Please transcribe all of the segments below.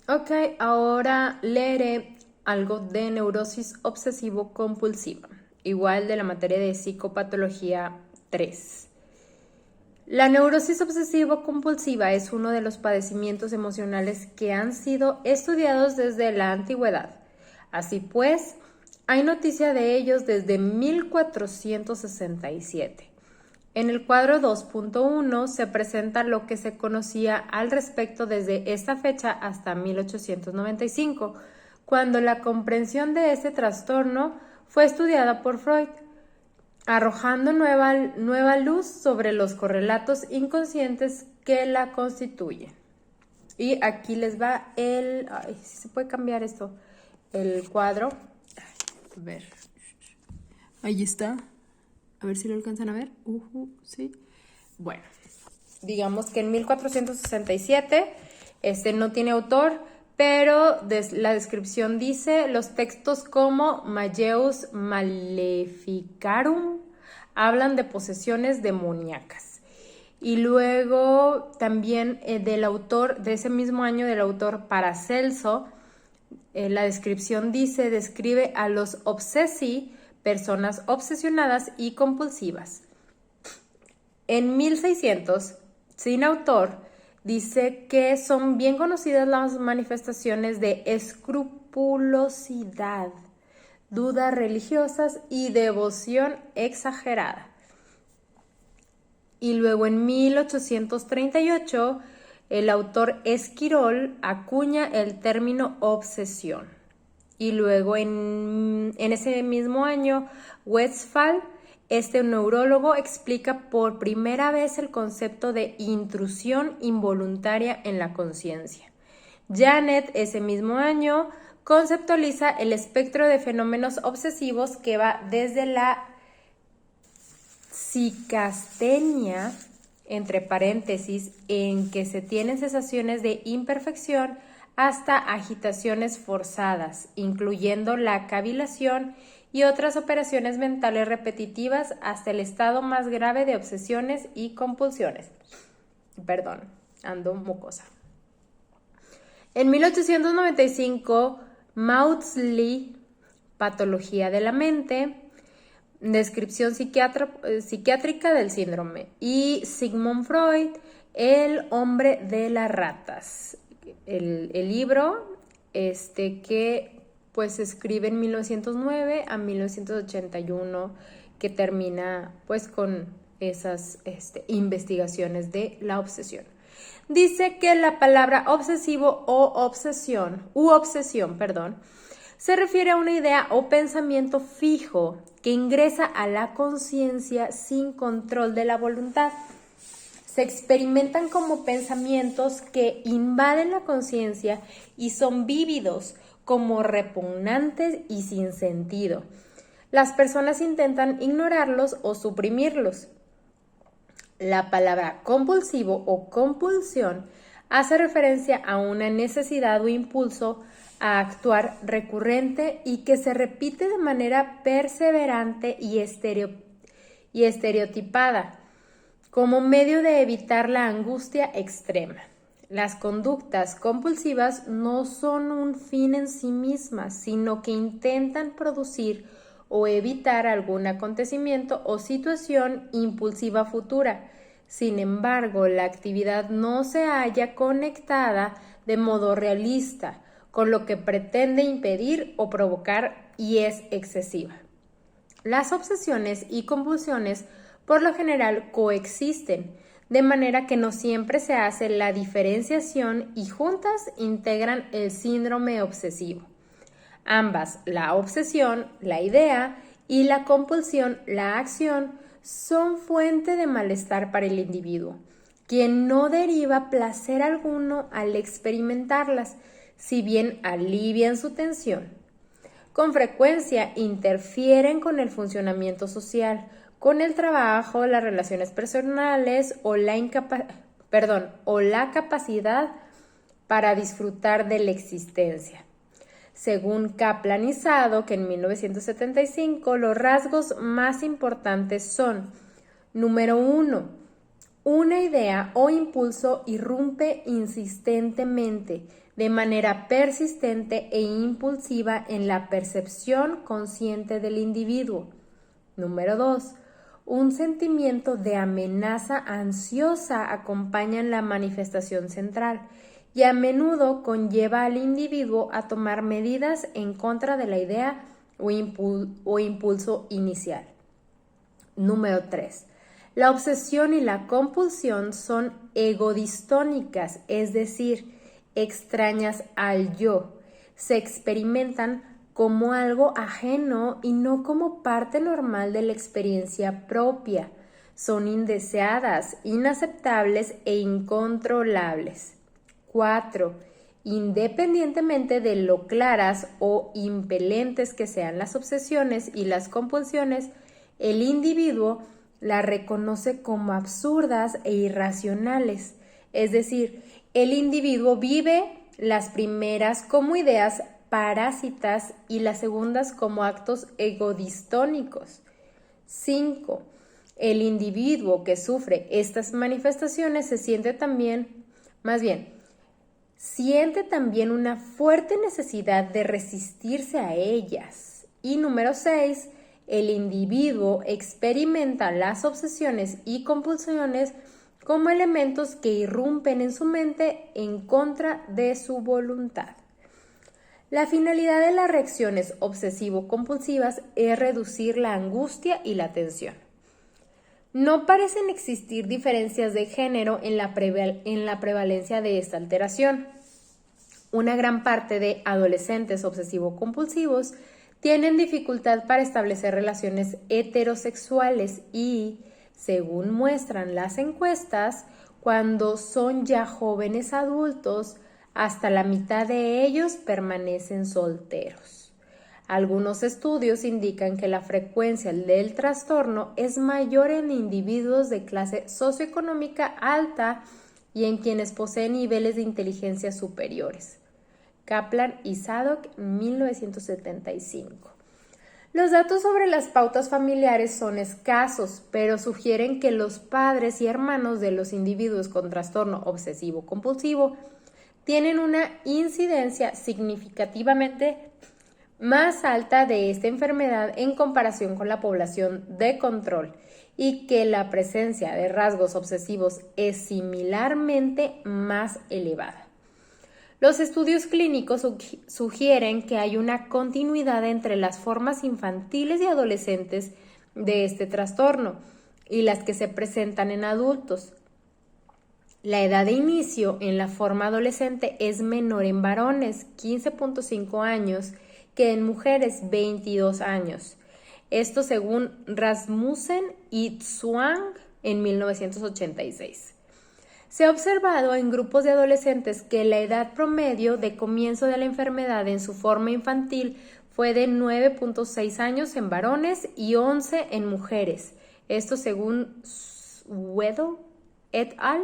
Ok, ahora leeré algo de neurosis obsesivo-compulsiva, igual de la materia de psicopatología 3. La neurosis obsesivo-compulsiva es uno de los padecimientos emocionales que han sido estudiados desde la antigüedad. Así pues, hay noticia de ellos desde 1467. En el cuadro 2.1 se presenta lo que se conocía al respecto desde esta fecha hasta 1895, cuando la comprensión de este trastorno fue estudiada por Freud, arrojando nueva luz sobre los correlatos inconscientes que la constituyen. Y aquí les va si se puede cambiar esto, el cuadro. A ver, ahí está. A ver si lo alcanzan a ver. Sí. Bueno, digamos que en 1467, no tiene autor, pero la descripción dice: los textos como Malleus Maleficarum hablan de posesiones demoníacas. Y luego también del autor, de ese mismo año, del autor Paracelso, la descripción describe a los obsesi, personas obsesionadas y compulsivas. En 1600, sin autor, dice que son bien conocidas las manifestaciones de escrupulosidad, dudas religiosas y devoción exagerada. Y luego en 1838, el autor Esquirol acuña el término obsesión. Y luego en ese mismo año, Westphal, neurólogo, explica por primera vez el concepto de intrusión involuntaria en la conciencia. Janet, ese mismo año, conceptualiza el espectro de fenómenos obsesivos que va desde la psicastenia, entre paréntesis, en que se tienen sensaciones de imperfección, hasta agitaciones forzadas, incluyendo la cavilación y otras operaciones mentales repetitivas, hasta el estado más grave de obsesiones y compulsiones. Perdón, ando mocosa. En 1895, Maudsley, Patología de la mente, descripción psiquiátrica del síndrome, y Sigmund Freud, El hombre de las ratas. El libro que pues se escribe en 1909 a 1981, que termina pues con esas investigaciones de la obsesión. Dice que la palabra obsesivo o obsesión, se refiere a una idea o pensamiento fijo que ingresa a la conciencia sin control de la voluntad. Se experimentan como pensamientos que invaden la conciencia y son vívidos, como repugnantes y sin sentido. Las personas intentan ignorarlos o suprimirlos. La palabra compulsivo o compulsión hace referencia a una necesidad o impulso a actuar recurrente y que se repite de manera perseverante y estereotipada, como medio de evitar la angustia extrema. Las conductas compulsivas no son un fin en sí mismas, sino que intentan producir o evitar algún acontecimiento o situación impulsiva futura. Sin embargo, la actividad no se halla conectada de modo realista con lo que pretende impedir o provocar y es excesiva. Las obsesiones y convulsiones por lo general coexisten, de manera que no siempre se hace la diferenciación y juntas integran el síndrome obsesivo. Ambas, la obsesión, la idea, y la compulsión, la acción, son fuente de malestar para el individuo, quien no deriva placer alguno al experimentarlas, si bien alivian su tensión. Con frecuencia interfieren con el funcionamiento social, con el trabajo, las relaciones personales o la capacidad para disfrutar de la existencia. Según Kaplan y Zadok, en 1975, los rasgos más importantes son: número 1, Una idea o impulso irrumpe insistentemente, de manera persistente e impulsiva en la percepción consciente del individuo. Número 2. Un sentimiento de amenaza ansiosa acompaña la manifestación central y a menudo conlleva al individuo a tomar medidas en contra de la idea o impulso inicial. Número 3. La obsesión y la compulsión son egodistónicas, es decir, extrañas al yo. Se experimentan como algo ajeno y no como parte normal de la experiencia propia. Son indeseadas, inaceptables e incontrolables. 4. Independientemente de lo claras o impelentes que sean las obsesiones y las compulsiones, el individuo las reconoce como absurdas e irracionales. Es decir, el individuo vive las primeras como ideas parásitas y las segundas como actos egodistónicos. 5. El individuo que sufre estas manifestaciones siente también una fuerte necesidad de resistirse a ellas. Y número 6. El individuo experimenta las obsesiones y compulsiones como elementos que irrumpen en su mente en contra de su voluntad. La finalidad de las reacciones obsesivo-compulsivas es reducir la angustia y la tensión. No parecen existir diferencias de género en la prevalencia de esta alteración. Una gran parte de adolescentes obsesivo-compulsivos tienen dificultad para establecer relaciones heterosexuales y, según muestran las encuestas, cuando son ya jóvenes adultos, hasta la mitad de ellos permanecen solteros. Algunos estudios indican que la frecuencia del trastorno es mayor en individuos de clase socioeconómica alta y en quienes poseen niveles de inteligencia superiores. Kaplan y Zadok, 1975. Los datos sobre las pautas familiares son escasos, pero sugieren que los padres y hermanos de los individuos con trastorno obsesivo-compulsivo tienen una incidencia significativamente más alta de esta enfermedad en comparación con la población de control y que la presencia de rasgos obsesivos es similarmente más elevada. Los estudios clínicos sugieren que hay una continuidad entre las formas infantiles y adolescentes de este trastorno y las que se presentan en adultos. La edad de inicio en la forma adolescente es menor en varones, 15.5 años, que en mujeres, 22 años. Esto según Rasmussen y Zhuang en 1986. Se ha observado en grupos de adolescentes que la edad promedio de comienzo de la enfermedad en su forma infantil fue de 9.6 años en varones y 11 en mujeres. Esto según Weddle et al.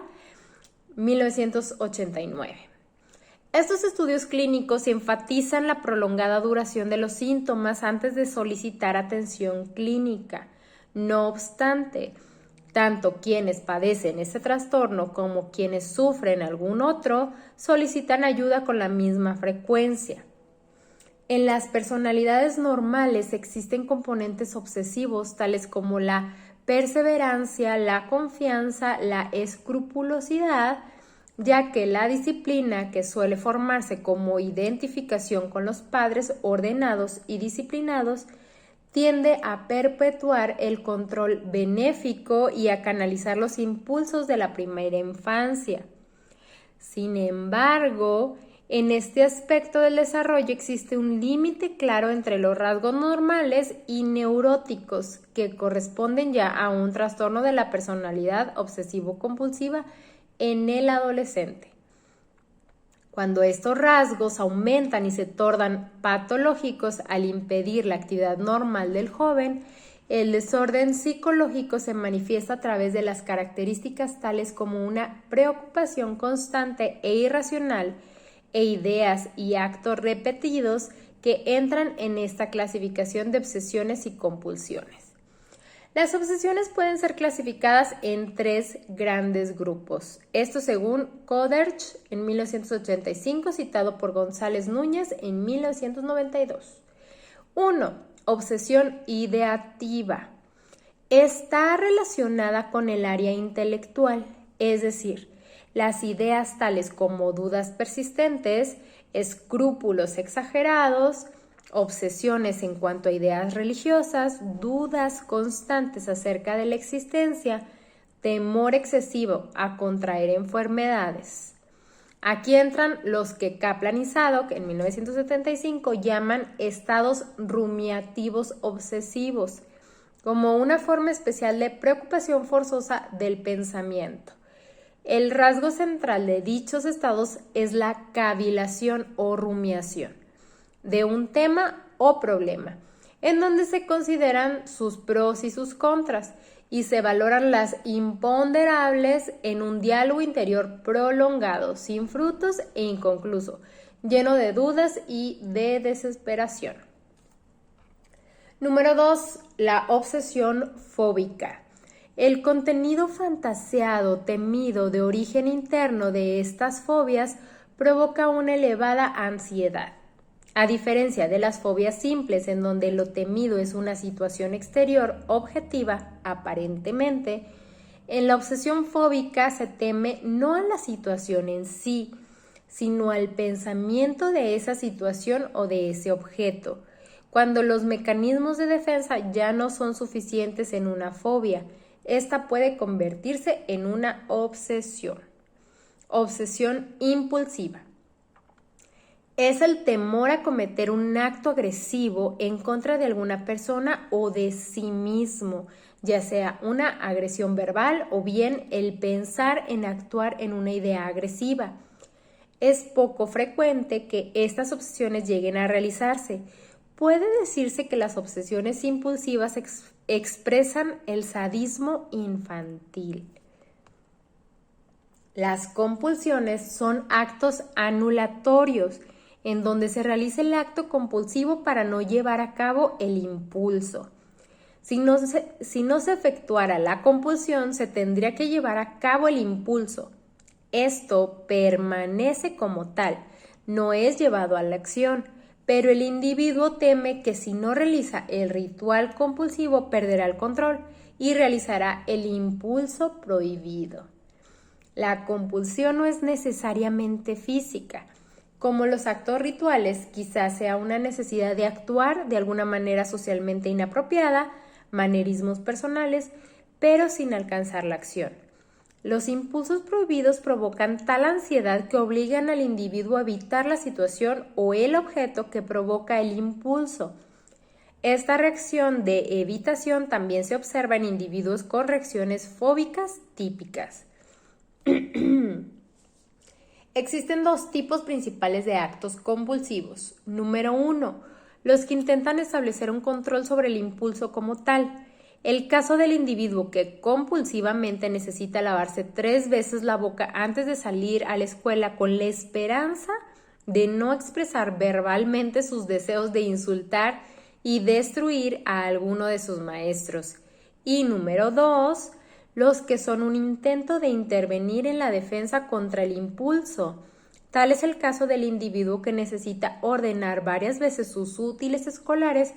1989. Estos estudios clínicos enfatizan la prolongada duración de los síntomas antes de solicitar atención clínica. No obstante, tanto quienes padecen este trastorno como quienes sufren algún otro solicitan ayuda con la misma frecuencia. En las personalidades normales existen componentes obsesivos tales como la perseverancia, la confianza, la escrupulosidad, ya que la disciplina, que suele formarse como identificación con los padres ordenados y disciplinados, tiende a perpetuar el control benéfico y a canalizar los impulsos de la primera infancia. Sin embargo, en este aspecto del desarrollo existe un límite claro entre los rasgos normales y neuróticos que corresponden ya a un trastorno de la personalidad obsesivo-compulsiva en el adolescente. Cuando estos rasgos aumentan y se tornan patológicos al impedir la actividad normal del joven, el desorden psicológico se manifiesta a través de las características tales como una preocupación constante e irracional e ideas y actos repetidos que entran en esta clasificación de obsesiones y compulsiones. Las obsesiones pueden ser clasificadas en 3 grandes grupos. Esto según Coderch en 1985, citado por González Núñez en 1992. 1. Obsesión ideativa. Está relacionada con el área intelectual, es decir, las ideas tales como dudas persistentes, escrúpulos exagerados, obsesiones en cuanto a ideas religiosas, dudas constantes acerca de la existencia, temor excesivo a contraer enfermedades. Aquí entran los que Kaplan y Zadok en 1975 llaman estados rumiativos obsesivos, como una forma especial de preocupación forzosa del pensamiento. El rasgo central de dichos estados es la cavilación o rumiación de un tema o problema, en donde se consideran sus pros y sus contras y se valoran las imponderables en un diálogo interior prolongado, sin frutos e inconcluso, lleno de dudas y de desesperación. Número 2. La obsesión fóbica. El contenido fantaseado, temido de origen interno de estas fobias provoca una elevada ansiedad. A diferencia de las fobias simples, en donde lo temido es una situación exterior objetiva, aparentemente, en la obsesión fóbica se teme no a la situación en sí, sino al pensamiento de esa situación o de ese objeto, cuando los mecanismos de defensa ya no son suficientes en una fobia. Esta puede convertirse en una obsesión. Obsesión impulsiva. Es el temor a cometer un acto agresivo en contra de alguna persona o de sí mismo, ya sea una agresión verbal o bien el pensar en actuar en una idea agresiva. Es poco frecuente que estas obsesiones lleguen a realizarse. Puede decirse que las obsesiones impulsivas expresan el sadismo infantil. Las compulsiones son actos anulatorios, en donde se realiza el acto compulsivo para no llevar a cabo el impulso. Si no se efectuara la compulsión, se tendría que llevar a cabo el impulso. Esto permanece como tal, no es llevado a la acción, pero el individuo teme que si no realiza el ritual compulsivo perderá el control y realizará el impulso prohibido. La compulsión no es necesariamente física. Como los actos rituales, quizás sea una necesidad de actuar de alguna manera socialmente inapropiada, manerismos personales, pero sin alcanzar la acción. Los impulsos prohibidos provocan tal ansiedad que obligan al individuo a evitar la situación o el objeto que provoca el impulso. Esta reacción de evitación también se observa en individuos con reacciones fóbicas típicas. Existen 2 tipos principales de actos compulsivos. Número 1, los que intentan establecer un control sobre el impulso como tal. El caso del individuo que compulsivamente necesita lavarse 3 veces la boca antes de salir a la escuela con la esperanza de no expresar verbalmente sus deseos de insultar y destruir a alguno de sus maestros. Y número 2, los que son un intento de intervenir en la defensa contra el impulso. Tal es el caso del individuo que necesita ordenar varias veces sus útiles escolares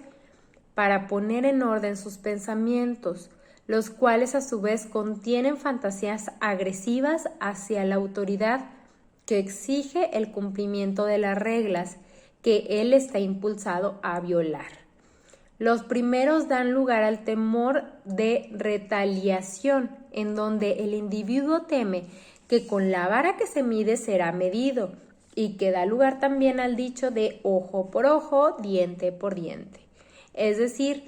para poner en orden sus pensamientos, los cuales a su vez contienen fantasías agresivas hacia la autoridad que exige el cumplimiento de las reglas que él está impulsado a violar. Los primeros dan lugar al temor de retaliación, en donde el individuo teme que con la vara que se mide será medido y que da lugar también al dicho de ojo por ojo, diente por diente. Es decir,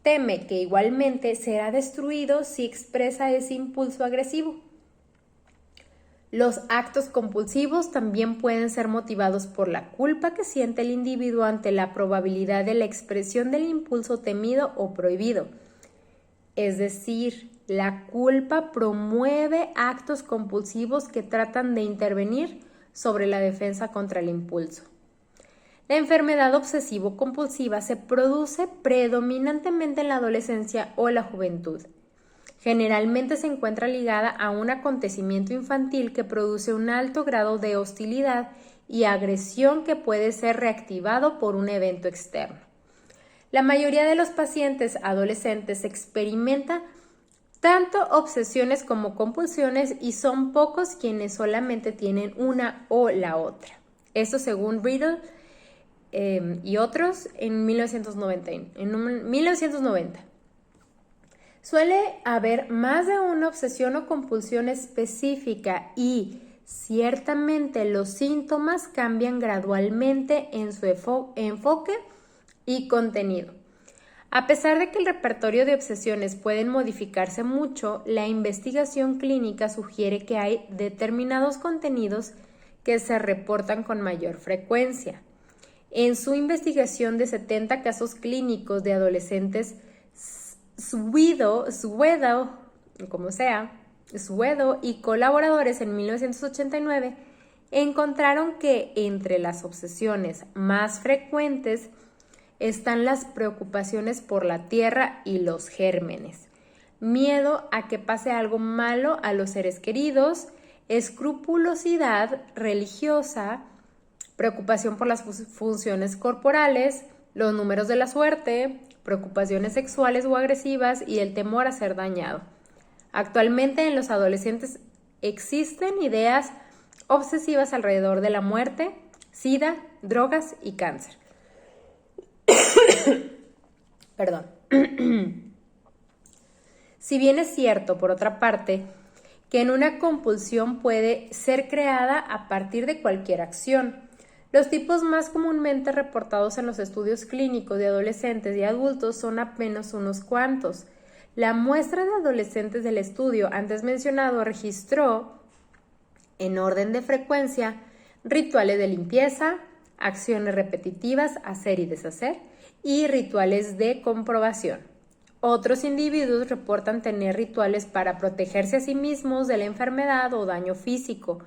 teme que igualmente será destruido si expresa ese impulso agresivo. Los actos compulsivos también pueden ser motivados por la culpa que siente el individuo ante la probabilidad de la expresión del impulso temido o prohibido. Es decir, la culpa promueve actos compulsivos que tratan de intervenir sobre la defensa contra el impulso. La enfermedad obsesivo-compulsiva se produce predominantemente en la adolescencia o la juventud. Generalmente se encuentra ligada a un acontecimiento infantil que produce un alto grado de hostilidad y agresión que puede ser reactivado por un evento externo. La mayoría de los pacientes adolescentes experimenta tanto obsesiones como compulsiones y son pocos quienes solamente tienen una o la otra. Esto según Riddle y otros en 1990. Suele haber más de una obsesión o compulsión específica y ciertamente los síntomas cambian gradualmente en su enfoque y contenido. A pesar de que el repertorio de obsesiones pueden modificarse mucho, la investigación clínica sugiere que hay determinados contenidos que se reportan con mayor frecuencia. En su investigación de 70 casos clínicos de adolescentes, Suedo y colaboradores en 1989 encontraron que entre las obsesiones más frecuentes están las preocupaciones por la tierra y los gérmenes, miedo a que pase algo malo a los seres queridos, escrupulosidad religiosa, preocupación por las funciones corporales, los números de la suerte, preocupaciones sexuales o agresivas y el temor a ser dañado. Actualmente en los adolescentes existen ideas obsesivas alrededor de la muerte, SIDA, drogas y cáncer. Perdón. Si bien es cierto, por otra parte, que en una compulsión puede ser creada a partir de cualquier acción, los tipos más comúnmente reportados en los estudios clínicos de adolescentes y adultos son apenas unos cuantos. La muestra de adolescentes del estudio antes mencionado registró, en orden de frecuencia, rituales de limpieza, acciones repetitivas, hacer y deshacer, y rituales de comprobación. Otros individuos reportan tener rituales para protegerse a sí mismos de la enfermedad o daño físico,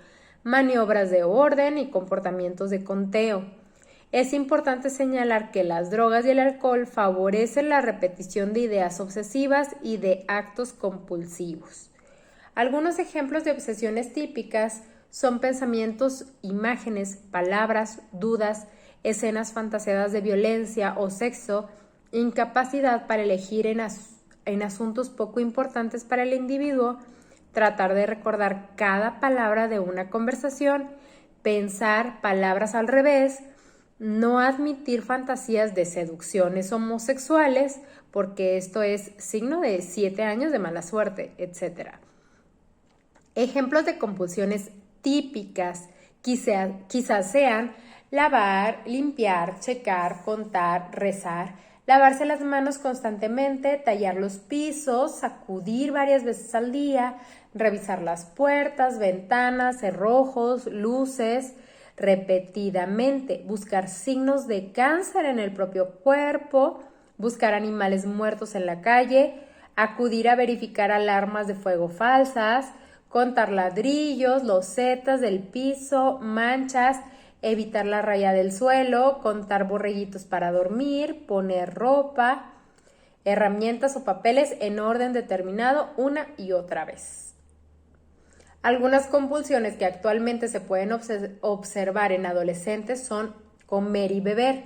maniobras de orden y comportamientos de conteo. Es importante señalar que las drogas y el alcohol favorecen la repetición de ideas obsesivas y de actos compulsivos. Algunos ejemplos de obsesiones típicas son pensamientos, imágenes, palabras, dudas, escenas fantaseadas de violencia o sexo, incapacidad para elegir en asuntos poco importantes para el individuo, tratar de recordar cada palabra de una conversación, pensar palabras al revés, no admitir fantasías de seducciones homosexuales, porque esto es signo de 7 años de mala suerte, etc. Ejemplos de compulsiones típicas quizás sean lavar, limpiar, checar, contar, rezar, lavarse las manos constantemente, tallar los pisos, sacudir varias veces al día, revisar las puertas, ventanas, cerrojos, luces, repetidamente, buscar signos de cáncer en el propio cuerpo, buscar animales muertos en la calle, acudir a verificar alarmas de fuego falsas, contar ladrillos, losetas del piso, manchas, evitar la raya del suelo, contar borreguitos para dormir, poner ropa, herramientas o papeles en orden determinado una y otra vez. Algunas compulsiones que actualmente se pueden observar en adolescentes son comer y beber,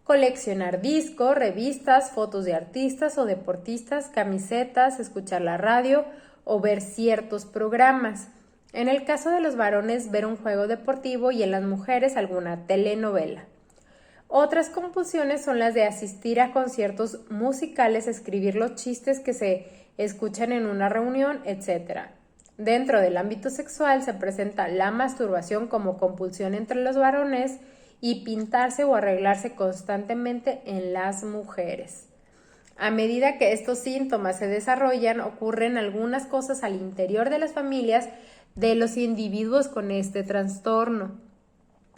coleccionar discos, revistas, fotos de artistas o deportistas, camisetas, escuchar la radio o ver ciertos programas. En el caso de los varones, ver un juego deportivo y en las mujeres alguna telenovela. Otras compulsiones son las de asistir a conciertos musicales, escribir los chistes que se escuchan en una reunión, etc. Dentro del ámbito sexual se presenta la masturbación como compulsión entre los varones y pintarse o arreglarse constantemente en las mujeres. A medida que estos síntomas se desarrollan, ocurren algunas cosas al interior de las familias de los individuos con este trastorno.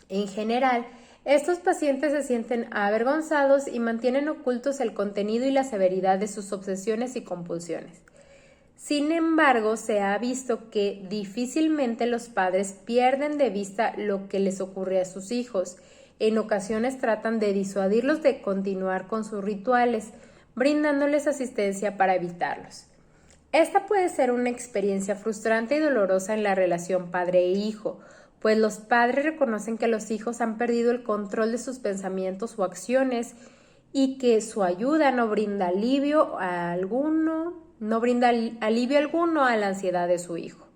En general, estos pacientes se sienten avergonzados y mantienen ocultos el contenido y la severidad de sus obsesiones y compulsiones. Sin embargo, se ha visto que difícilmente los padres pierden de vista lo que les ocurre a sus hijos En ocasiones tratan de disuadirlos de continuar con sus rituales, brindándoles asistencia para evitarlos. Esta puede ser una experiencia frustrante y dolorosa en la relación padre e hijo, pues los padres reconocen que los hijos han perdido el control de sus pensamientos o acciones y que su ayuda no brinda alivio alguno a la ansiedad de su hijo.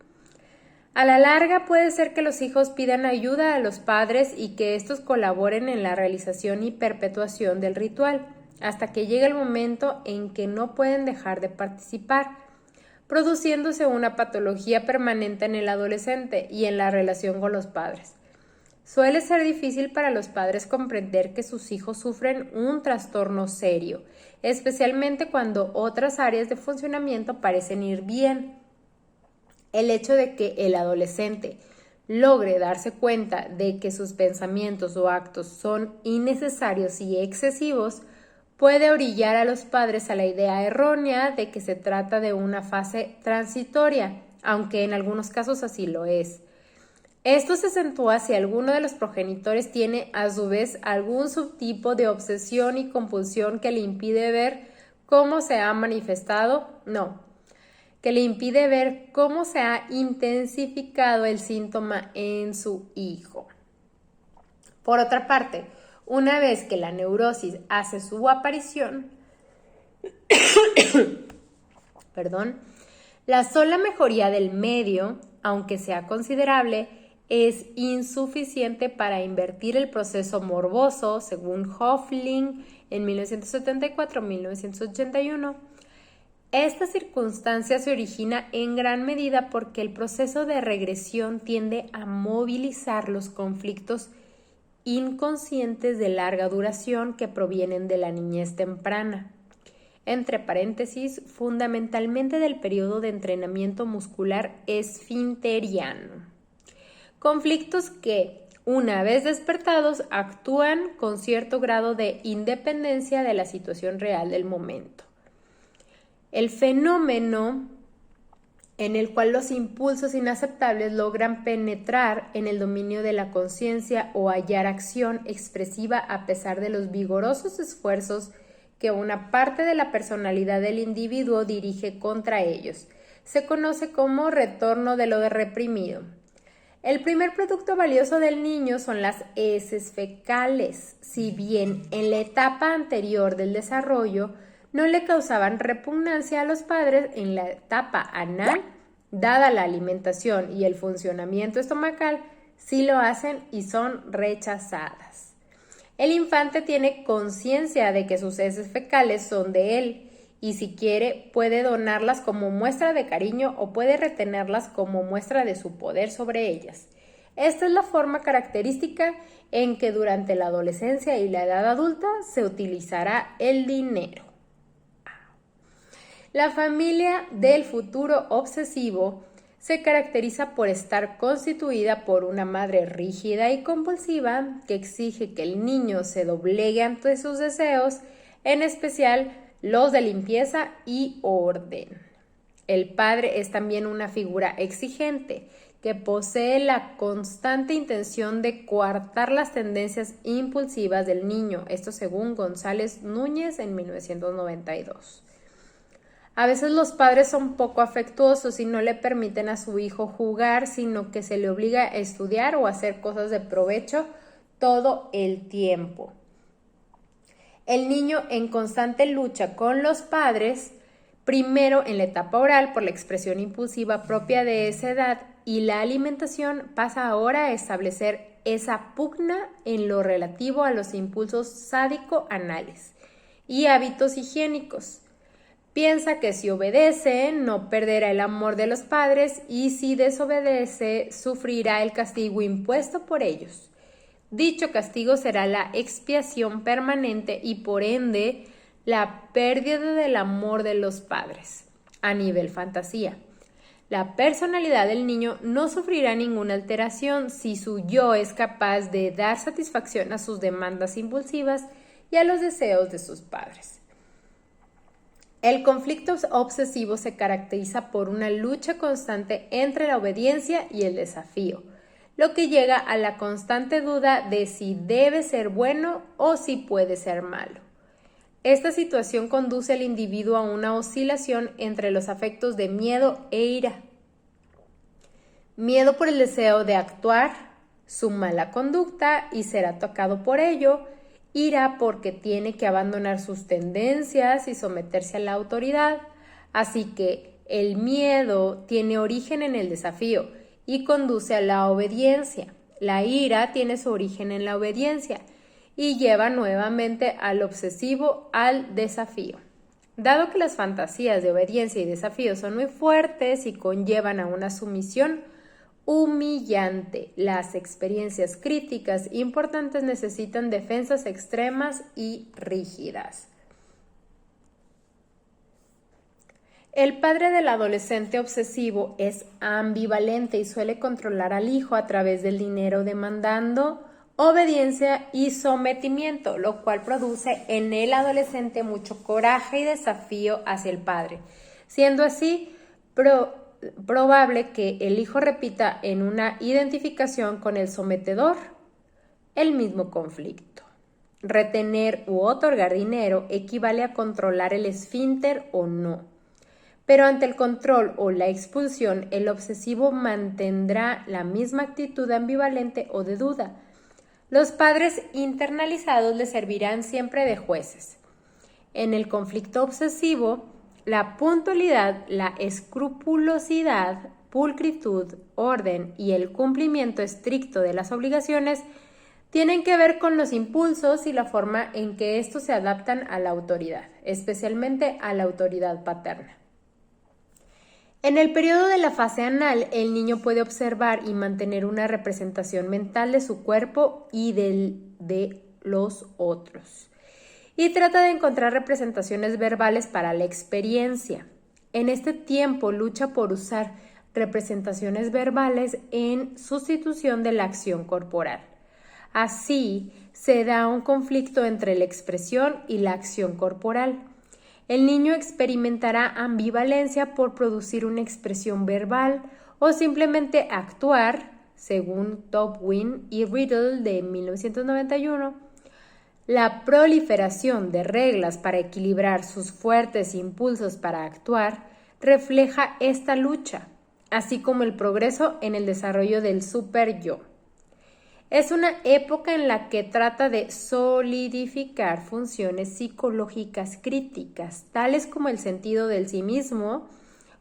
A la larga puede ser que los hijos pidan ayuda a los padres y que estos colaboren en la realización y perpetuación del ritual, hasta que llegue el momento en que no pueden dejar de participar, produciéndose una patología permanente en el adolescente y en la relación con los padres. Suele ser difícil para los padres comprender que sus hijos sufren un trastorno serio, especialmente cuando otras áreas de funcionamiento parecen ir bien. El hecho de que el adolescente logre darse cuenta de que sus pensamientos o actos son innecesarios y excesivos puede orillar a los padres a la idea errónea de que se trata de una fase transitoria, aunque en algunos casos así lo es. Esto se acentúa si alguno de los progenitores tiene a su vez algún subtipo de obsesión y compulsión que le impide ver cómo se ha intensificado el síntoma en su hijo. Por otra parte, una vez que la neurosis hace su aparición, la sola mejoría del medio, aunque sea considerable, es insuficiente para invertir el proceso morboso, según Hofling en 1974-1981. Esta circunstancia se origina en gran medida porque el proceso de regresión tiende a movilizar los conflictos inconscientes de larga duración que provienen de la niñez temprana, entre paréntesis, fundamentalmente del periodo de entrenamiento muscular esfinteriano. Conflictos que, una vez despertados, actúan con cierto grado de independencia de la situación real del momento. El fenómeno en el cual los impulsos inaceptables logran penetrar en el dominio de la conciencia o hallar acción expresiva a pesar de los vigorosos esfuerzos que una parte de la personalidad del individuo dirige contra ellos, se conoce como retorno de lo reprimido. El primer producto valioso del niño son las heces fecales. Si bien en la etapa anterior del desarrollo no le causaban repugnancia a los padres, en la etapa anal, dada la alimentación y el funcionamiento estomacal, sí lo hacen y son rechazadas. El infante tiene conciencia de que sus heces fecales son de él y si quiere puede donarlas como muestra de cariño o puede retenerlas como muestra de su poder sobre ellas. Esta es la forma característica en que durante la adolescencia y la edad adulta se utilizará el dinero. La familia del futuro obsesivo se caracteriza por estar constituida por una madre rígida y compulsiva que exige que el niño se doblegue ante sus deseos, en especial los de limpieza y orden. El padre es también una figura exigente que posee la constante intención de coartar las tendencias impulsivas del niño, esto según González Núñez en 1992. A veces los padres son poco afectuosos y no le permiten a su hijo jugar, sino que se le obliga a estudiar o a hacer cosas de provecho todo el tiempo. El niño en constante lucha con los padres, primero en la etapa oral por la expresión impulsiva propia de esa edad y la alimentación, pasa ahora a establecer esa pugna en lo relativo a los impulsos sádico-anales y hábitos higiénicos. Piensa que si obedece, no perderá el amor de los padres y si desobedece, sufrirá el castigo impuesto por ellos. Dicho castigo será la expiación permanente y por ende la pérdida del amor de los padres. A nivel fantasía, la personalidad del niño no sufrirá ninguna alteración si su yo es capaz de dar satisfacción a sus demandas impulsivas y a los deseos de sus padres. El conflicto obsesivo se caracteriza por una lucha constante entre la obediencia y el desafío. lo que llega a la constante duda de si debe ser bueno o si puede ser malo. Esta situación conduce al individuo a una oscilación entre los afectos de miedo e ira. Miedo por el deseo de actuar, su mala conducta y ser atacado por ello. Ira porque tiene que abandonar sus tendencias y someterse a la autoridad. Así que el miedo tiene origen en el desafío y conduce a la obediencia. La ira tiene su origen en la obediencia y lleva nuevamente al obsesivo al desafío. Dado que las fantasías de obediencia y desafío son muy fuertes y conllevan a una sumisión humillante, las experiencias críticas importantes necesitan defensas extremas y rígidas. El padre del adolescente obsesivo es ambivalente y suele controlar al hijo a través del dinero, demandando obediencia y sometimiento, lo cual produce en el adolescente mucho coraje y desafío hacia el padre, siendo así probable que el hijo repita en una identificación con el sometedor el mismo conflicto. Retener u otorgar dinero equivale a controlar el esfínter o no. Pero ante el control o la expulsión, el obsesivo mantendrá la misma actitud ambivalente o de duda. Los padres internalizados le servirán siempre de jueces. En el conflicto obsesivo, la puntualidad, la escrupulosidad, pulcritud, orden y el cumplimiento estricto de las obligaciones tienen que ver con los impulsos y la forma en que estos se adaptan a la autoridad, especialmente a la autoridad paterna. En el periodo de la fase anal, el niño puede observar y mantener una representación mental de su cuerpo y de los otros. Y trata de encontrar representaciones verbales para la experiencia. En este tiempo lucha por usar representaciones verbales en sustitución de la acción corporal. Así, se da un conflicto entre la expresión y la acción corporal. El niño experimentará ambivalencia por producir una expresión verbal o simplemente actuar, según Tobin y Riddle de 1991. La proliferación de reglas para equilibrar sus fuertes impulsos para actuar refleja esta lucha, así como el progreso en el desarrollo del super-yo. Es una época en la que trata de solidificar funciones psicológicas críticas, tales como el sentido del sí mismo,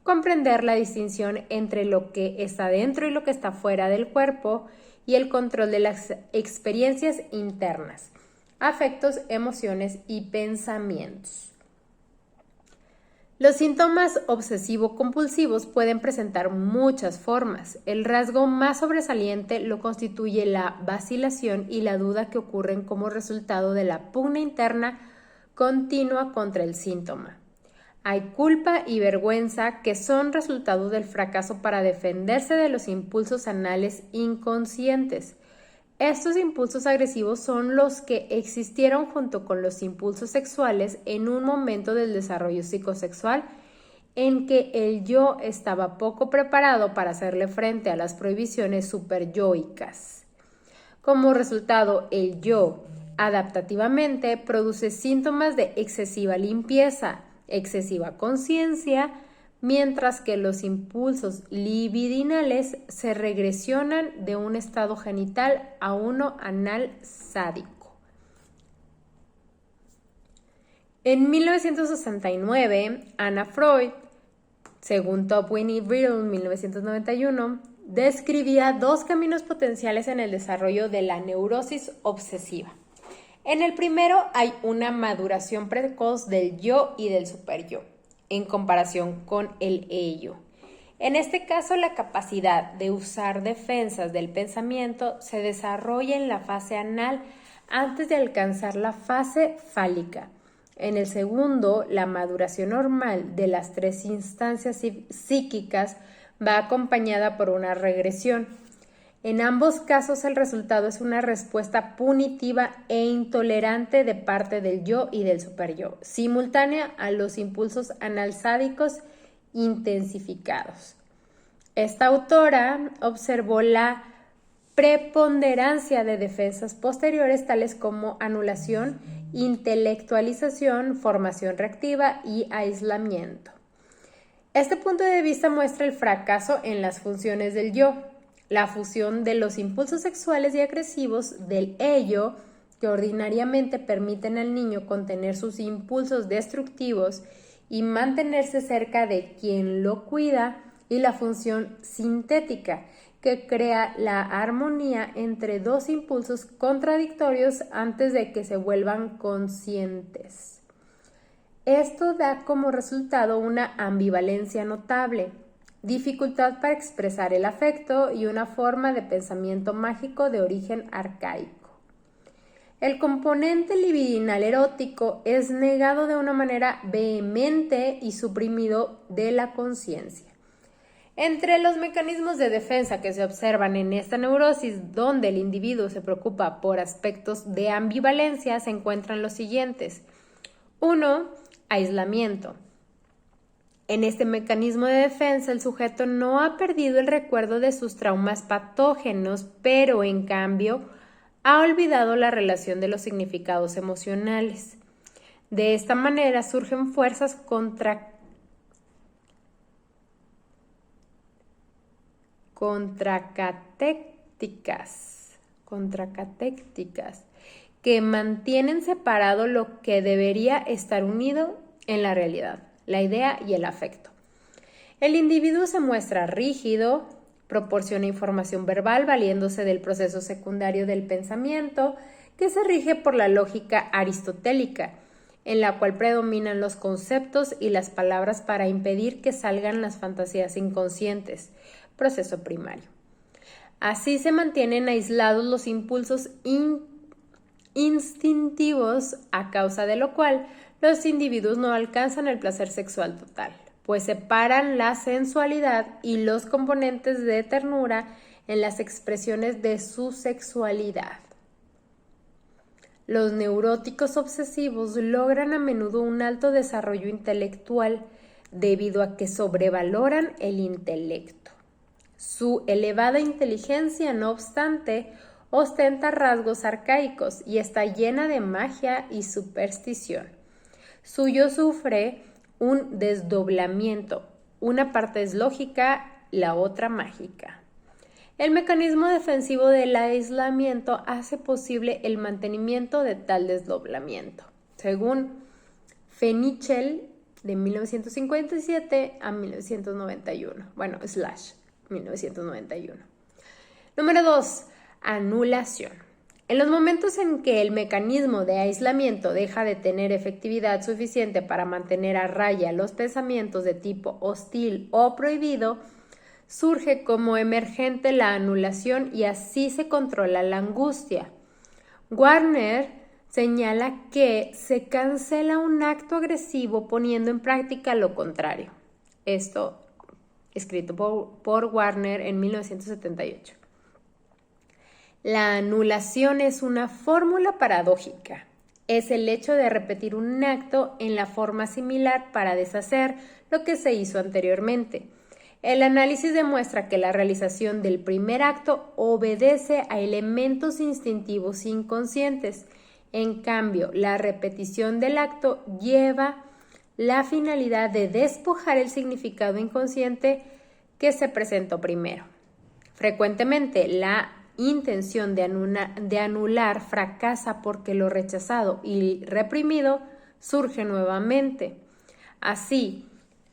comprender la distinción entre lo que está dentro y lo que está fuera del cuerpo y el control de las experiencias internas, afectos, emociones y pensamientos. Los síntomas obsesivo-compulsivos pueden presentar muchas formas. El rasgo más sobresaliente lo constituye la vacilación y la duda que ocurren como resultado de la pugna interna continua contra el síntoma. Hay culpa y vergüenza que son resultado del fracaso para defenderse de los impulsos anales inconscientes. Estos impulsos agresivos son los que existieron junto con los impulsos sexuales en un momento del desarrollo psicosexual en que el yo estaba poco preparado para hacerle frente a las prohibiciones superyoicas. Como resultado, el yo, adaptativamente, produce síntomas de excesiva limpieza, excesiva conciencia, mientras que los impulsos libidinales se regresionan de un estado genital a uno anal sádico. En 1969, Anna Freud, según Tobin y Riddle en 1991, describía dos caminos potenciales en el desarrollo de la neurosis obsesiva. En el primero hay una maduración precoz del yo y del superyo, en comparación con el ello. En este caso, la capacidad de usar defensas del pensamiento se desarrolla en la fase anal antes de alcanzar la fase fálica. En el segundo, la maduración normal de las tres instancias psíquicas va acompañada por una regresión. En ambos casos, el resultado es una respuesta punitiva e intolerante de parte del yo y del superyo, simultánea a los impulsos analsádicos intensificados. Esta autora observó la preponderancia de defensas posteriores tales como anulación, intelectualización, formación reactiva y aislamiento. Este punto de vista muestra el fracaso en las funciones del yo, la fusión de los impulsos sexuales y agresivos del ello, que ordinariamente permiten al niño contener sus impulsos destructivos y mantenerse cerca de quien lo cuida, y la función sintética, que crea la armonía entre dos impulsos contradictorios antes de que se vuelvan conscientes. Esto da como resultado una ambivalencia notable, dificultad para expresar el afecto y una forma de pensamiento mágico de origen arcaico. El componente libidinal erótico es negado de una manera vehemente y suprimido de la conciencia. Entre los mecanismos de defensa que se observan en esta neurosis, donde el individuo se preocupa por aspectos de ambivalencia, se encuentran los siguientes. 1. Aislamiento. En este mecanismo de defensa, el sujeto no ha perdido el recuerdo de sus traumas patógenos, pero en cambio ha olvidado la relación de los significados emocionales. De esta manera surgen fuerzas contracatécticas que mantienen separado lo que debería estar unido en la realidad, la idea y el afecto. El individuo se muestra rígido, proporciona información verbal valiéndose del proceso secundario del pensamiento, que se rige por la lógica aristotélica, en la cual predominan los conceptos y las palabras para impedir que salgan las fantasías inconscientes, proceso primario. Así se mantienen aislados los impulsos instintivos, a causa de lo cual los individuos no alcanzan el placer sexual total, pues separan la sensualidad y los componentes de ternura en las expresiones de su sexualidad. Los neuróticos obsesivos logran a menudo un alto desarrollo intelectual debido a que sobrevaloran el intelecto. Su elevada inteligencia, no obstante, ostenta rasgos arcaicos y está llena de magia y superstición. Su yo sufre un desdoblamiento, una parte es lógica, la otra mágica. El mecanismo defensivo del aislamiento hace posible el mantenimiento de tal desdoblamiento, según Fenichel, de 1957 a 1991, 1991. Número 2. Anulación. En los momentos en que el mecanismo de aislamiento deja de tener efectividad suficiente para mantener a raya los pensamientos de tipo hostil o prohibido, surge como emergente la anulación y así se controla la angustia. Warner señala que se cancela un acto agresivo poniendo en práctica lo contrario. Esto escrito por Warner en 1978. La anulación es una fórmula paradójica. Es el hecho de repetir un acto en la forma similar para deshacer lo que se hizo anteriormente. El análisis demuestra que la realización del primer acto obedece a elementos instintivos inconscientes. En cambio, la repetición del acto lleva la finalidad de despojar el significado inconsciente que se presentó primero. Frecuentemente, la intención de anular fracasa porque lo rechazado y reprimido surge nuevamente. Así,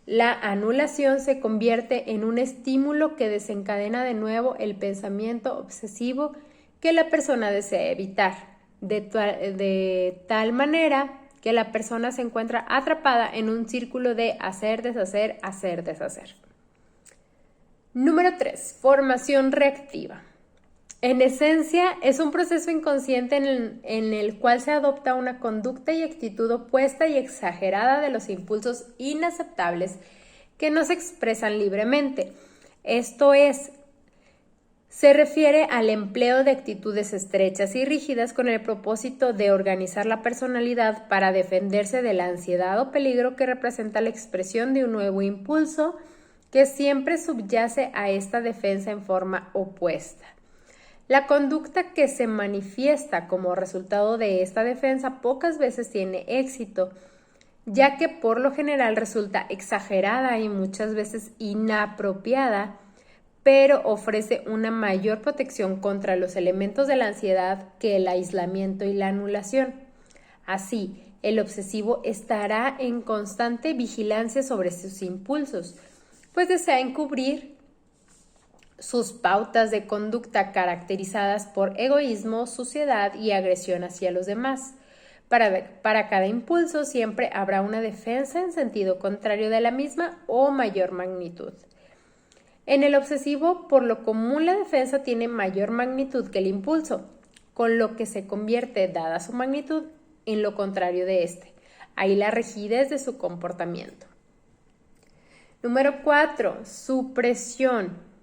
la anulación se convierte en un estímulo que desencadena de nuevo el pensamiento obsesivo que la persona desea evitar, de tal manera que la persona se encuentra atrapada en un círculo de hacer, deshacer, hacer, deshacer. Número 3. Formación reactiva. En esencia, es un proceso inconsciente en el cual se adopta una conducta y actitud opuesta y exagerada de los impulsos inaceptables que no se expresan libremente. Esto es, se refiere al empleo de actitudes estrechas y rígidas con el propósito de organizar la personalidad para defenderse de la ansiedad o peligro que representa la expresión de un nuevo impulso que siempre subyace a esta defensa en forma opuesta. La conducta que se manifiesta como resultado de esta defensa pocas veces tiene éxito, ya que por lo general resulta exagerada y muchas veces inapropiada, pero ofrece una mayor protección contra los elementos de la ansiedad que el aislamiento y la anulación. Así, el obsesivo estará en constante vigilancia sobre sus impulsos, pues desea encubrir sus pautas de conducta caracterizadas por egoísmo, suciedad y agresión hacia los demás. Para cada impulso siempre habrá una defensa en sentido contrario de la misma o mayor magnitud. En el obsesivo, por lo común, la defensa tiene mayor magnitud que el impulso, con lo que se convierte, dada su magnitud, en lo contrario de este. Ahí la rigidez de su comportamiento. Número 4. Supresión.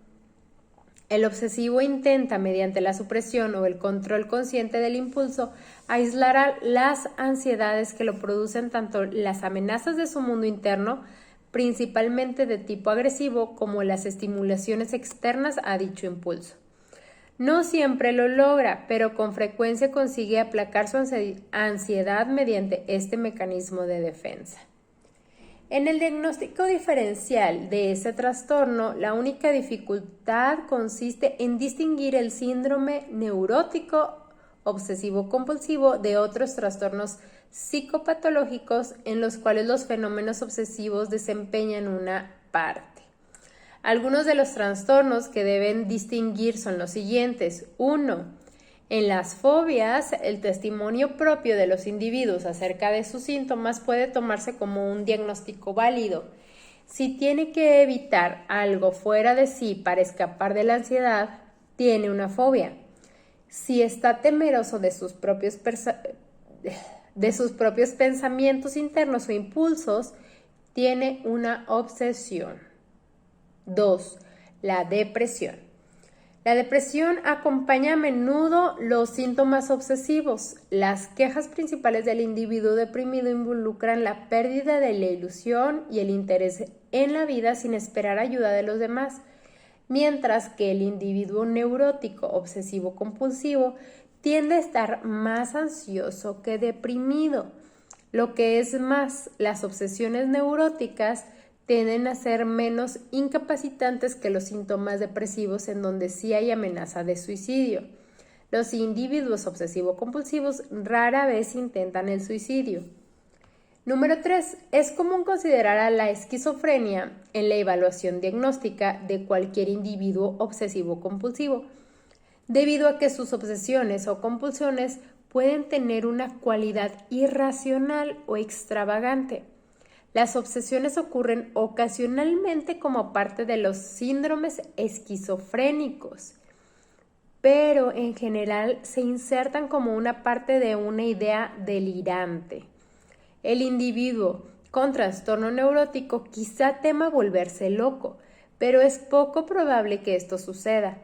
El obsesivo intenta, mediante la supresión o el control consciente del impulso, aislar a las ansiedades que lo producen, tanto las amenazas de su mundo interno, principalmente de tipo agresivo, como las estimulaciones externas a dicho impulso. No siempre lo logra, pero con frecuencia consigue aplacar su ansiedad mediante este mecanismo de defensa. En el diagnóstico diferencial de este trastorno, la única dificultad consiste en distinguir el síndrome neurótico obsesivo-compulsivo de otros trastornos psicopatológicos en los cuales los fenómenos obsesivos desempeñan una parte. Algunos de los trastornos que deben distinguir son los siguientes. 1. En las fobias, el testimonio propio de los individuos acerca de sus síntomas puede tomarse como un diagnóstico válido. Si tiene que evitar algo fuera de sí para escapar de la ansiedad, tiene una fobia. Si está temeroso de sus propios pensamientos internos o impulsos, tiene una obsesión. 2. La depresión. La depresión acompaña a menudo los síntomas obsesivos. Las quejas principales del individuo deprimido involucran la pérdida de la ilusión y el interés en la vida sin esperar ayuda de los demás, mientras que el individuo neurótico obsesivo-compulsivo tiende a estar más ansioso que deprimido. Lo que es más, las obsesiones neuróticas tienden a ser menos incapacitantes que los síntomas depresivos, en donde sí hay amenaza de suicidio. Los individuos obsesivo-compulsivos rara vez intentan el suicidio. Número 3. Es común considerar a la esquizofrenia en la evaluación diagnóstica de cualquier individuo obsesivo-compulsivo, debido a que sus obsesiones o compulsiones pueden tener una cualidad irracional o extravagante. Las obsesiones ocurren ocasionalmente como parte de los síndromes esquizofrénicos, pero en general se insertan como una parte de una idea delirante. El individuo con trastorno neurótico quizá tema volverse loco, pero es poco probable que esto suceda,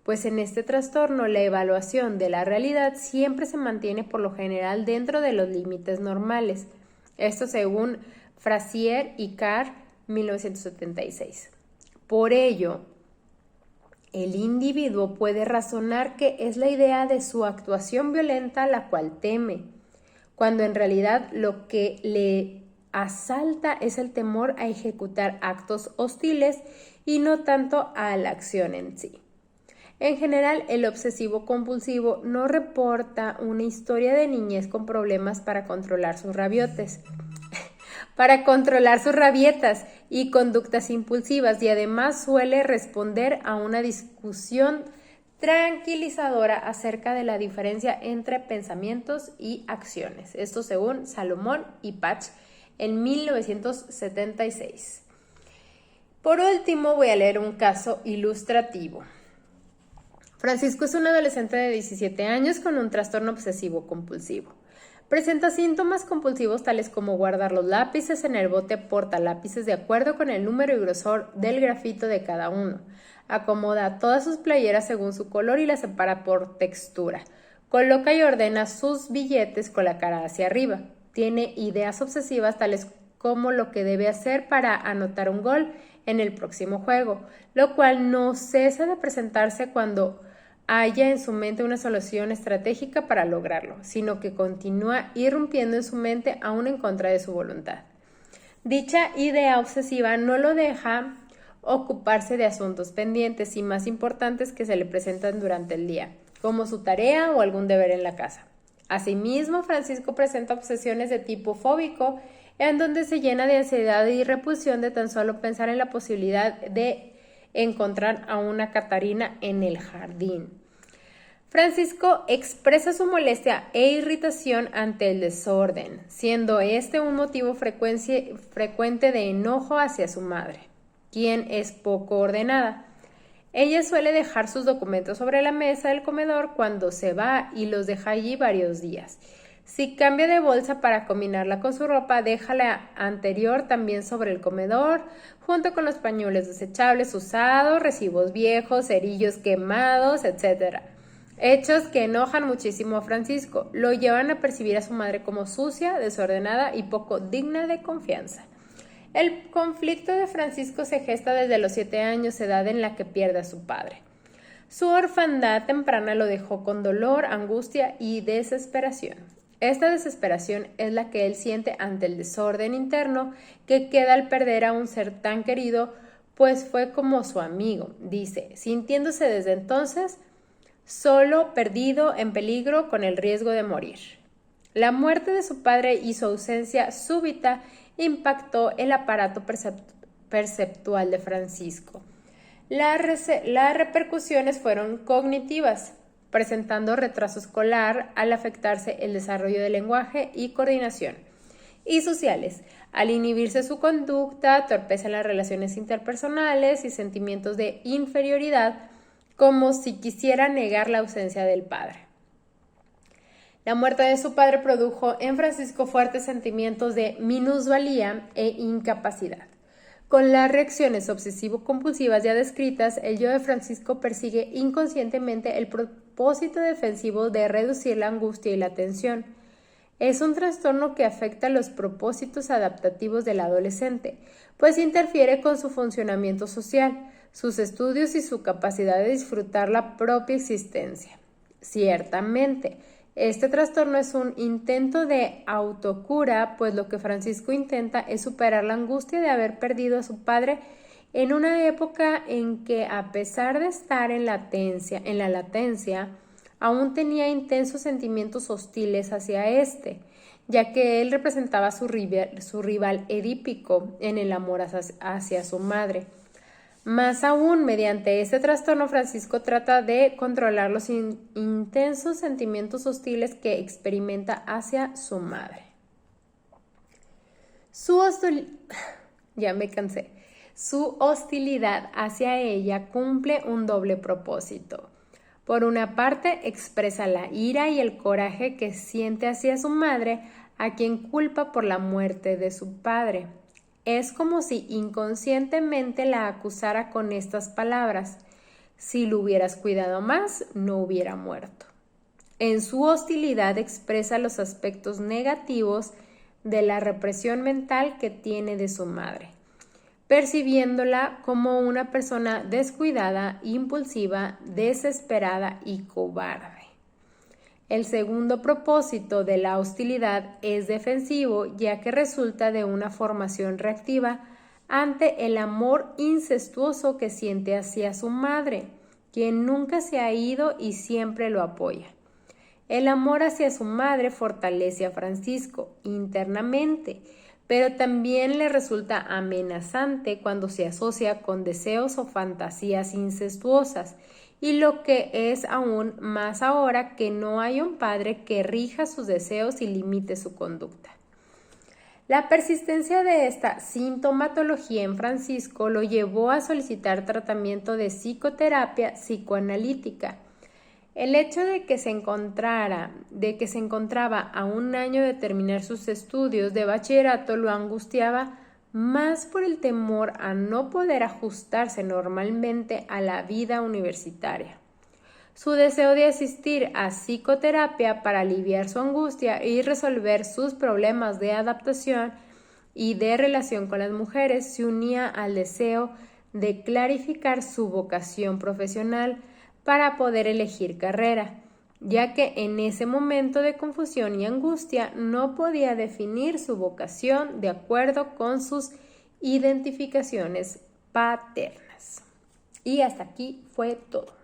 pues en este trastorno la evaluación de la realidad siempre se mantiene por lo general dentro de los límites normales. Esto según Frazier y Carr, 1976. Por ello, el individuo puede razonar que es la idea de su actuación violenta la cual teme, cuando en realidad lo que le asalta es el temor a ejecutar actos hostiles y no tanto a la acción en sí. En general, el obsesivo compulsivo no reporta una historia de niñez con problemas para controlar sus rabietas y conductas impulsivas, y además suele responder a una discusión tranquilizadora acerca de la diferencia entre pensamientos y acciones. Esto según Salomón y Patch en 1976. Por último, voy a leer un caso ilustrativo. Francisco es un adolescente de 17 años con un trastorno obsesivo compulsivo. Presenta síntomas compulsivos tales como guardar los lápices en el bote portalápices de acuerdo con el número y grosor del grafito de cada uno. Acomoda todas sus playeras según su color y las separa por textura. Coloca y ordena sus billetes con la cara hacia arriba. Tiene ideas obsesivas tales como lo que debe hacer para anotar un gol en el próximo juego, lo cual no cesa de presentarse cuando haya en su mente una solución estratégica para lograrlo, sino que continúa irrumpiendo en su mente aún en contra de su voluntad. Dicha idea obsesiva no lo deja ocuparse de asuntos pendientes y más importantes que se le presentan durante el día, como su tarea o algún deber en la casa. Asimismo, Francisco presenta obsesiones de tipo fóbico, en donde se llena de ansiedad y repulsión de tan solo pensar en la posibilidad de encontrar a una Catarina en el jardín. Francisco expresa su molestia e irritación ante el desorden, siendo este un motivo frecuente de enojo hacia su madre, quien es poco ordenada. Ella suele dejar sus documentos sobre la mesa del comedor cuando se va y los deja allí varios días. Si cambia de bolsa para combinarla con su ropa, deja la anterior también sobre el comedor, junto con los pañuelos desechables usados, recibos viejos, cerillos quemados, etc. Hechos que enojan muchísimo a Francisco. Lo llevan a percibir a su madre como sucia, desordenada y poco digna de confianza. El conflicto de Francisco se gesta desde los 7 años, edad en la que pierde a su padre. Su orfandad temprana lo dejó con dolor, angustia y desesperación. Esta desesperación es la que él siente ante el desorden interno que queda al perder a un ser tan querido, pues fue como su amigo, dice, sintiéndose desde entonces solo, perdido, en peligro, con el riesgo de morir. La muerte de su padre y su ausencia súbita impactó el aparato perceptual de Francisco. Las repercusiones fueron cognitivas, presentando retraso escolar al afectarse el desarrollo del lenguaje y coordinación, y sociales, al inhibirse su conducta, torpeza en las relaciones interpersonales y sentimientos de inferioridad, como si quisiera negar la ausencia del padre. La muerte de su padre produjo en Francisco fuertes sentimientos de minusvalía e incapacidad. Con las reacciones obsesivo-compulsivas ya descritas, el yo de Francisco persigue inconscientemente el propósito defensivo de reducir la angustia y la tensión. Es un trastorno que afecta los propósitos adaptativos del adolescente, pues interfiere con su funcionamiento social, sus estudios y su capacidad de disfrutar la propia existencia. Ciertamente, este trastorno es un intento de autocura, pues lo que Francisco intenta es superar la angustia de haber perdido a su padre en una época en que, a pesar de estar en la latencia, aún tenía intensos sentimientos hostiles hacia éste, ya que él representaba su rival edípico en el amor hacia su madre. Más aún, mediante este trastorno, Francisco trata de controlar los intensos sentimientos hostiles que experimenta hacia su madre. Su hostilidad hacia ella cumple un doble propósito. Por una parte, expresa la ira y el coraje que siente hacia su madre, a quien culpa por la muerte de su padre. Es como si inconscientemente la acusara con estas palabras: si lo hubieras cuidado más, no hubiera muerto. En su hostilidad expresa los aspectos negativos de la represión mental que tiene de su madre, percibiéndola como una persona descuidada, impulsiva, desesperada y cobarde. El segundo propósito de la hostilidad es defensivo, ya que resulta de una formación reactiva ante el amor incestuoso que siente hacia su madre, quien nunca se ha ido y siempre lo apoya. El amor hacia su madre fortalece a Francisco internamente, pero también le resulta amenazante cuando se asocia con deseos o fantasías incestuosas, y lo que es aún más ahora que no hay un padre que rija sus deseos y limite su conducta. La persistencia de esta sintomatología en Francisco lo llevó a solicitar tratamiento de psicoterapia psicoanalítica. El hecho de que se encontraba a un año de terminar sus estudios de bachillerato lo angustiaba más por el temor a no poder ajustarse normalmente a la vida universitaria. Su deseo de asistir a psicoterapia para aliviar su angustia y resolver sus problemas de adaptación y de relación con las mujeres se unía al deseo de clarificar su vocación profesional para poder elegir carrera, ya que en ese momento de confusión y angustia no podía definir su vocación de acuerdo con sus identificaciones paternas. Y hasta aquí fue todo.